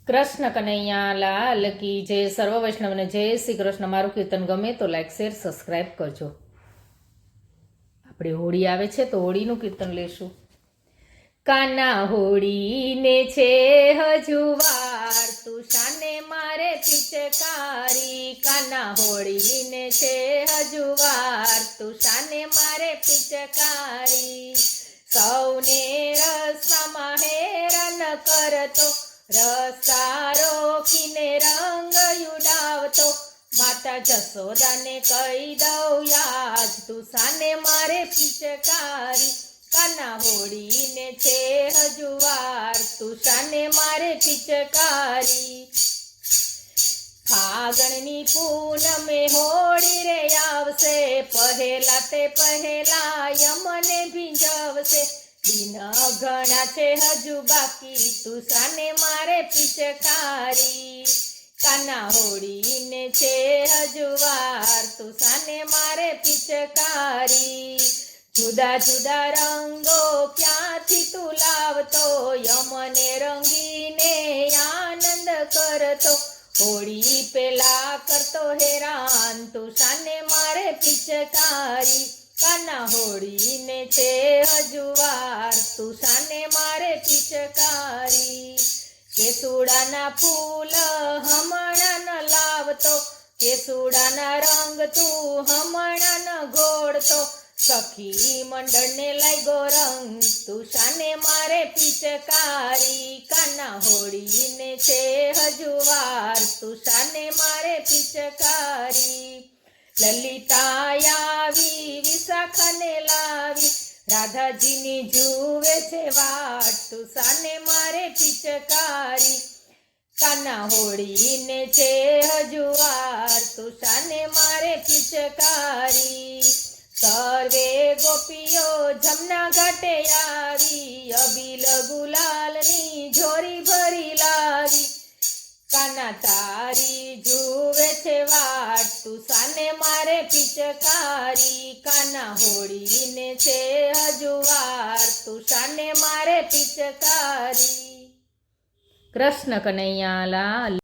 કૃષ્ણ કનૈયા લાલ કી જય. સર્વ વૈષ્ણવને જય શ્રી કૃષ્ણ. મારું કીર્તન ગમે તો લાઈક શેર સબસ્ક્રાઈબ કરજો. આપણે હોળી આવે છે તો હોળીનું કીર્તન લેશું. કાના હોળીને છે હજુ વાર, તું શાને મારે પિચકારી. કાના હોળીને છે હજુ વાર, તું શાને મારે પિચકારી. સૌને રસ્તામાં હેરાન કરતો, રસ્તા રોકીને રંગ ઉડાવતો, માતા જશોદાને કહી દઉં યાદ, તું શાને મારે પિચકારી. કાના હોળીને છે હજુ વાર, તું શાને મારે પિચકારી. ફાગણની પૂનમે હોળી રે આવશે, પહેલા તે પહેલા યમને ભીંજવશે. દિન ઘણા છે હજુ બાકી, તું શાને મારે પિચકારી. કાના હોળીને છે હજુ વાર, તું શાને મારે પિચકારી. જુદા જુદા રંગો ક્યાંથી તું લાવતો, યમને રંગીને આનંદ કરતો. હોળી પેલા કરતો હેરાન, તું શાને મારે પિચકારી. કાના હોળીને છે હજુ વાર, તું શાને મારે પિચકારી. કેસુડાના ફૂલ હમણાં ન લાવતો, કેસુડાના રંગ તું હમણાં ન ઘોળતો. સખી મંડળને લાગ્યો રંગ, તું શાને મારે પિચકારી. કાના હોળીને છે હજુ વાર, તું શાને મારે પિચકારી. લલિતા આવી વિશાખાને લાવી, રાધાજીની જુએ છે વાટ, તું શાને મારે પિચકારી. કાના હોળીને છે હજુ વાર, તું શાને મારે પિચકારી. સર્વે ગોપીઓ જમના ઘાટે આવી, અબીલ ગુલાલની ઝોરી ભરી લાવી. કાના તારી જુએ છે વાટ, તું શાને મારે પિચકારી. કાના હોળીને છે હજુ વાર, તું શાને મારે પિચકારી. કૃષ્ણ કનૈયા લાલ.